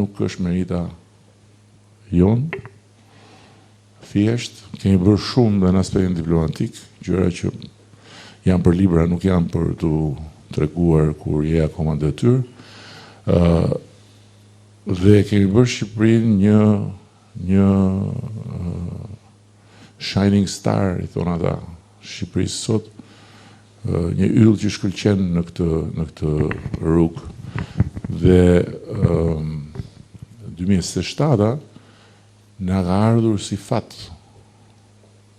Nuk është merita jonë, thjesht kemi bërë shumë dhe në aspektin diplomatik, gjëra që janë për libra, nuk janë për të treguar kur je akoma në detyrë. Dhe kemi bërë Shqipërinë një shining star, i thonë ata, Shqipërisë sot, një yll që shkëlqen në këtë rrugë. Dhe 2027 na ka ardhur si fat.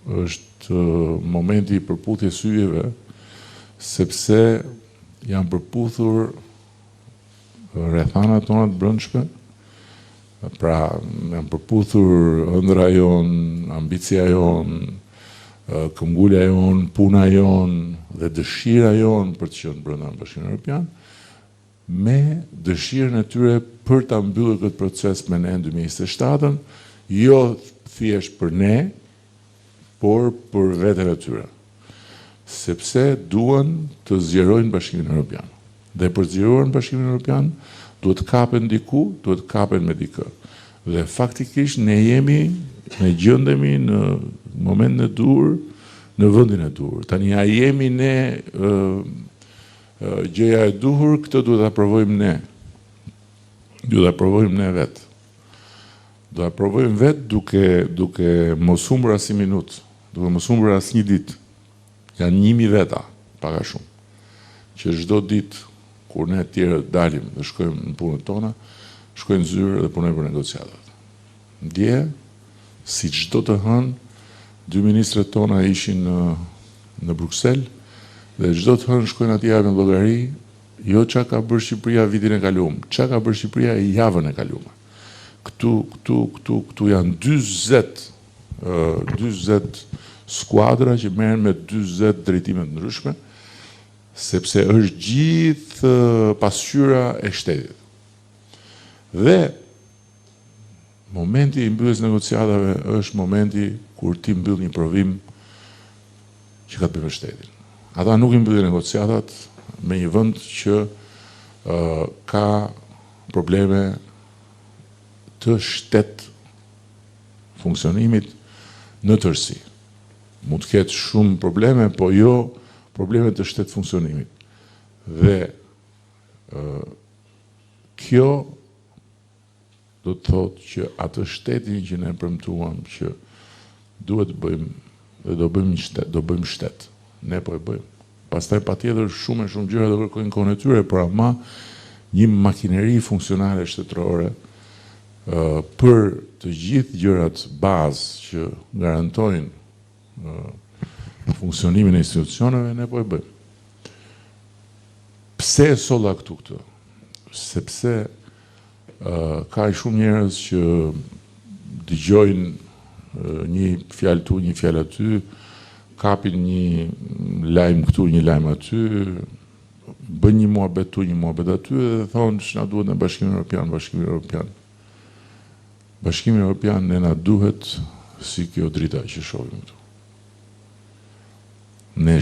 Është momenti i përputhjes syjeve, sepse janë përputhur rrethanat tona të brendshme. Pra, janë përputhur ëndra jonë, ambicia jonë, këmbgulja jonë, puna jonë dhe dëshira jonë për të qenë brenda Bashkimit Evropian, me dëshirën e tyre për ta mbyllur këtë proces me ne në 2027, jo thjesht për ne, por për veten e tyre. Sepse duan të zgjerojnë Bashkimin Evropian. Dhe për të zgjeruar Bashkimin Evropian, duhet kapen diku, duhet kapen me dikë. Dhe faktikisht ne gjendemi në momentin e dur, në vendin e dur. Tani a jemi ne gjëja e duhur, këtë duhet ta provojmë ne. Duhet ta provojmë ne vetë. Do ta provojmë vetë duke mos humbur as një minutë, duke mos humbur as një ditë. Janë 1000 veta, pak a shumë. Që çdo ditë kur ne të tjerë dalim dhe shkojmë në punët tona, shkojnë zyrë dhe punojnë për negociatat. Dje, si çdo të hënë, 2 ministrat tona ishin në Bruksel, dhe çdo të hënë shkojnë atje japin llogari, jo çka ka bërë Shqipëria vitin e kaluar, çka ka bërë Shqipëria javën e kaluar. Këtu janë 40 skuadra që merren me 40 drejtime të ndryshme, sepse është gjithë pasqyra e shtetit. Dhe momenti i mbylljes negociatave është momenti kur ti mbyll një provim që ka të bëjë me shtetin. Ata nuk i mbyllin negociatat me një vend që ka probleme të shtet funksionimit në tërësi. Mund të ketë shumë probleme, po jo probleme të shtet funksionimit. Dhe kjo do të thotë që atë shtetin që ne premtuam që duhet të bëjmë dhe do bëjmë shtet. Ne po e bëjmë. Pastaj patjetër shumë gjëra do kërkojnë kohën e tyre, por ama një makineri funksionale shtetërore për të gjithë gjërat bazë që garantojnë funksionimin e institucioneve, ne po e bëjmë. Pse e solla këtu këtë? Sepse ka shumë njerëz që dëgjojnë një fjalë tu, një fjalë aty, kapin një lajm këtu, një lajm aty, bën një muhabet tu, një muhabet aty dhe thonë që na duhet në Bashkimin Evropian. Bashkimi Evropian ne na duhet si kjo drita që shohim këtu. Ne